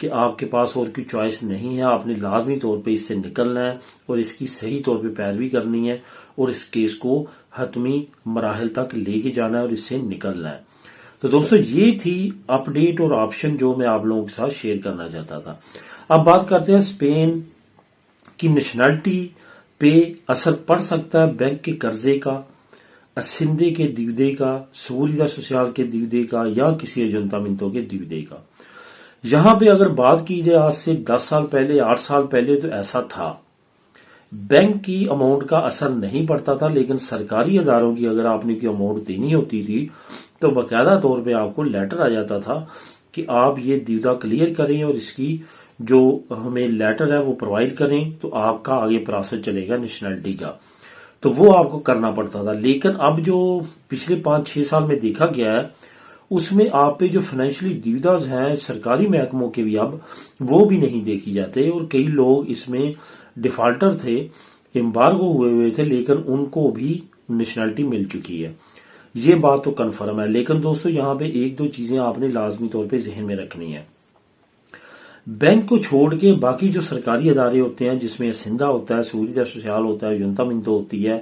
کہ آپ کے پاس اور کوئی چوائس نہیں ہے، آپ نے لازمی طور پہ اس سے نکلنا ہے اور اس کی صحیح طور پہ پیروی کرنی ہے اور اس کیس کو حتمی مراحل تک لے کے جانا ہے اور اس سے نکلنا ہے۔ تو دوستو یہ تھی اپ ڈیٹ اور آپشن جو میں آپ لوگوں کے ساتھ شیئر کرنا چاہتا تھا۔ اب بات کرتے ہیں اسپین کی نیشنلٹی پہ اثر پڑ سکتا ہے بینک کے قرضے کا، اسندے کے دیودے کا، سولیدہ سوسیال کے دیودے کا یا کسی ایجنٹامنٹوں کے دیودے کا۔ یہاں پہ اگر بات کی جائے آج سے 10 سال پہلے 8 سال پہلے تو ایسا تھا، بینک کی اماؤنٹ کا اثر نہیں پڑتا تھا، لیکن سرکاری اداروں کی اگر آپ نے کوئی اماؤنٹ دینی ہوتی تھی تو باقاعدہ طور پہ آپ کو لیٹر آ جاتا تھا کہ آپ یہ دیودہ کلیئر کریں اور اس کی جو ہمیں لیٹر ہے وہ پرووائڈ کریں تو آپ کا آگے پروسیس چلے گا نیشنلٹی کا، تو وہ آپ کو کرنا پڑتا تھا۔ لیکن اب جو پچھلے 5-6 سال میں دیکھا گیا ہے اس میں آپ پہ جو فائنینشلی ڈیوداز ہیں سرکاری محکموں کے بھی اب وہ بھی نہیں دیکھی جاتے، اور کئی لوگ اس میں ڈیفالٹر تھے، امبارگو ہوئے تھے، لیکن ان کو بھی نیشنلٹی مل چکی ہے، یہ بات تو کنفرم ہے۔ لیکن دوستو یہاں پہ ایک دو چیزیں آپ نے لازمی طور پہ ذہن میں رکھنی ہے، بینک کو چھوڑ کے باقی جو سرکاری ادارے ہوتے ہیں جس میں اسندہ ہوتا ہے، سولیدہ سوسیال ہوتا ہے، ایجنٹامنٹو ہوتی ہے،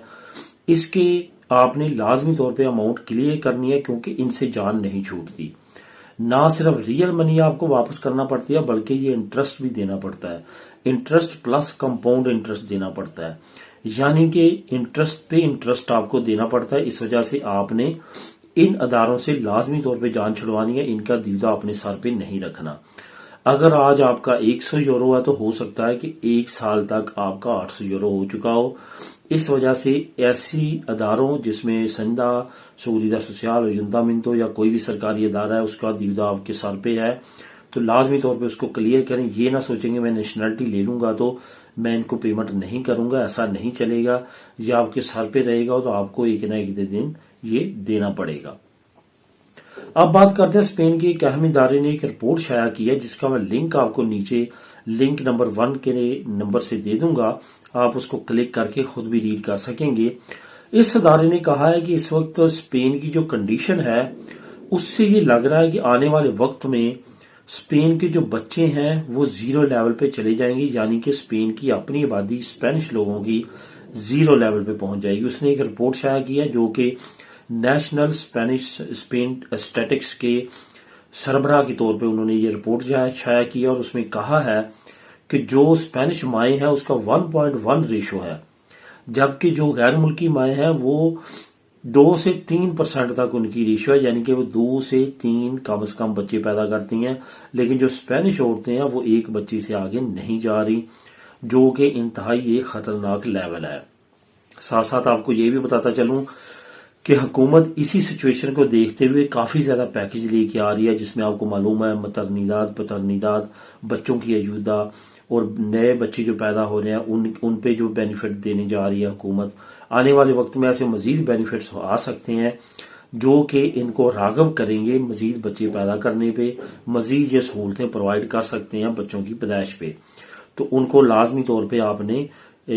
اس کے آپ نے لازمی طور پہ اماؤنٹ کلیئر کرنی ہے کیونکہ ان سے جان نہیں چھوٹتی۔ نہ صرف ریئل منی آپ کو واپس کرنا پڑتی ہے بلکہ یہ انٹرسٹ بھی دینا پڑتا ہے، انٹرسٹ پلس کمپاؤنڈ انٹرسٹ دینا پڑتا ہے، یعنی کہ انٹرسٹ پہ انٹرسٹ آپ کو دینا پڑتا ہے۔ اس وجہ سے آپ نے ان اداروں سے لازمی طور پہ جان چھڑوانی ہے، ان کا دیودہ اپنے سر پہ نہیں رکھنا۔ اگر آج آپ کا 100 یورو ہے تو ہو سکتا ہے کہ 1 سال تک آپ کا 800 یورو ہو چکا ہو۔ اس وجہ سے ایسی اداروں جس میں سندہ، سولیدہ سوسیال، ایجنٹامنٹو یا کوئی بھی سرکاری ادارہ ہے اس کا دیودہ آپ کے سر پہ ہے تو لازمی طور پہ اس کو کلیئر کریں۔ یہ نہ سوچیں گے میں نیشنلٹی لے لوں گا تو میں ان کو پیمنٹ نہیں کروں گا، ایسا نہیں چلے گا، یہ آپ کے سر پہ رہے گا تو آپ کو ایک نہ ایک دن یہ دینا پڑے گا۔ اب بات کرتے ہیں اسپین کے ایک اہم ادارے نے ایک رپورٹ شائع کی ہے جس کا میں لنک آپ کو نیچے لنک نمبر 1 کے نمبر سے دے دوں گا، آپ اس کو کلک کر کے خود بھی ریڈ کر سکیں گے۔ اس ادارے نے کہا ہے کہ اس وقت اسپین کی جو کنڈیشن ہے اس سے یہ لگ رہا ہے کہ آنے والے وقت میں اسپین کے جو بچے ہیں وہ زیرو لیول پہ چلے جائیں گے، یعنی کہ اسپین کی اپنی آبادی اسپینش لوگوں کی زیرو لیول پہ پہنچ جائے گی۔ اس نے ایک رپورٹ شائع کی ہے جو کہ نیشنل اسپین اسٹیٹکس کے سربراہ کے طور پہ انہوں نے یہ رپورٹ شائع کی ہے، اور اس میں کہا ہے کہ جو اسپینش مائیں ہیں اس کا 1.1 ریشو ہے، جبکہ جو غیر ملکی مائیں ہیں وہ 2 سے 3% تک ان کی ریشو ہے، یعنی کہ وہ 2 سے 3 کم از کم بچے پیدا کرتی ہیں، لیکن جو اسپینش عورتیں ہیں وہ 1 بچی سے آگے نہیں جا رہی، جو کہ انتہائی ایک خطرناک لیول ہے۔ ساتھ ساتھ آپ کو یہ بھی بتاتا چلوں کہ حکومت اسی سچویشن کو دیکھتے ہوئے کافی زیادہ پیکج لے کے آ رہی ہے جس میں آپ کو معلوم ہے مترنیداد، پترنیداد، بچوں کی اجودہ اور نئے بچے جو پیدا ہو رہے ہیں ان پہ جو بینیفٹ دینے جا رہی ہے حکومت۔ آنے والے وقت میں ایسے مزید بینیفٹس آ سکتے ہیں جو کہ ان کو راغب کریں گے مزید بچے پیدا کرنے پہ، مزید یہ سہولتیں پرووائڈ کر سکتے ہیں بچوں کی پیدائش پہ، تو ان کو لازمی طور پہ آپ نے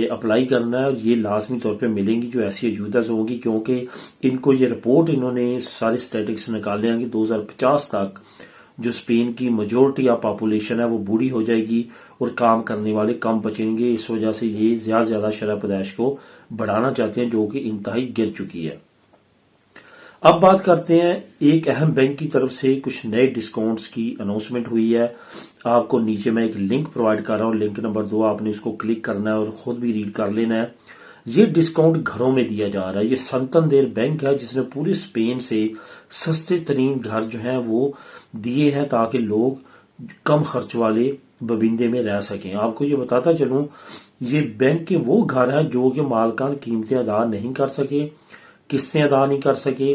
اپلائی کرنا ہے اور یہ لازمی طور پہ ملیں گی جو ایسی اجودہ ہوں گی، کیونکہ ان کو یہ رپورٹ انہوں نے سارے اسٹیٹکس نکالے ہیں کہ 2050 تک جو اسپین کی میجورٹی آف پاپولیشن ہے وہ بوڑھی ہو جائے گی اور کام کرنے والے کم بچیں گے۔ اس وجہ سے یہ زیادہ سے زیادہ شرح پیدائش کو بڑھانا چاہتے ہیں جو کہ انتہائی گر چکی ہے۔ اب بات کرتے ہیں ایک اہم بینک کی طرف سے کچھ نئے ڈسکاؤنٹس کی اناؤنسمنٹ ہوئی ہے، آپ کو نیچے میں ایک لنک پرووائڈ کر رہا ہوں، لنک نمبر 2، آپ نے اس کو کلک کرنا ہے اور خود بھی ریڈ کر لینا ہے۔ یہ ڈسکاؤنٹ گھروں میں دیا جا رہا ہے، یہ سنتندیر بینک ہے جس نے پورے اسپین سے سستے ترین گھر جو ہیں وہ دیے ہیں تاکہ لوگ کم خرچ والے ببیندے میں رہ سکیں۔ آپ کو یہ بتاتا چلوں یہ بینک کے وہ گھر ہیں جو کہ مالکان قیمتیں ادا نہیں کر سکے، قسطیں ادا نہیں کر سکے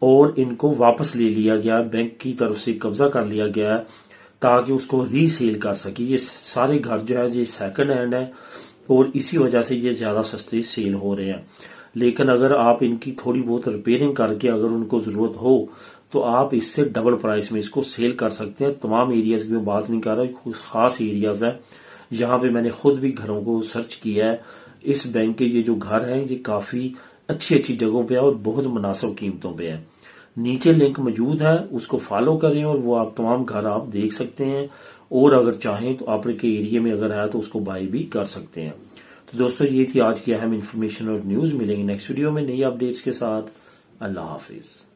اور ان کو واپس لے لیا گیا، بینک کی طرف سے قبضہ کر لیا گیا ہے تاکہ اس کو ری سیل کر سکے۔ یہ سارے گھر جو ہے یہ سیکنڈ ہینڈ ہے اور اسی وجہ سے یہ زیادہ سستے سیل ہو رہے ہیں، لیکن اگر آپ ان کی تھوڑی بہت ریپیئرنگ کر کے اگر ان کو ضرورت ہو تو آپ اس سے ڈبل پرائس میں اس کو سیل کر سکتے ہیں۔ تمام ایریاز کی میں بات نہیں کر رہا، خاص ایریاز ہیں یہاں پہ میں نے خود بھی گھروں کو سرچ کیا ہے۔ اس بینک کے یہ جو گھر ہیں یہ کافی اچھی جگہوں پہ ہے اور بہت مناسب قیمتوں پہ ہے۔ نیچے لنک موجود ہے، اس کو فالو کریں اور وہ آپ تمام گھر آپ دیکھ سکتے ہیں، اور اگر چاہیں تو آپ کے ایریے میں اگر ہے تو اس کو بائی بھی کر سکتے ہیں۔ تو دوستو یہ تھی آج کی اہم انفارمیشن اور نیوز۔ ملیں گے نیکسٹ ویڈیو میں نئی اپڈیٹس کے ساتھ۔ اللہ حافظ۔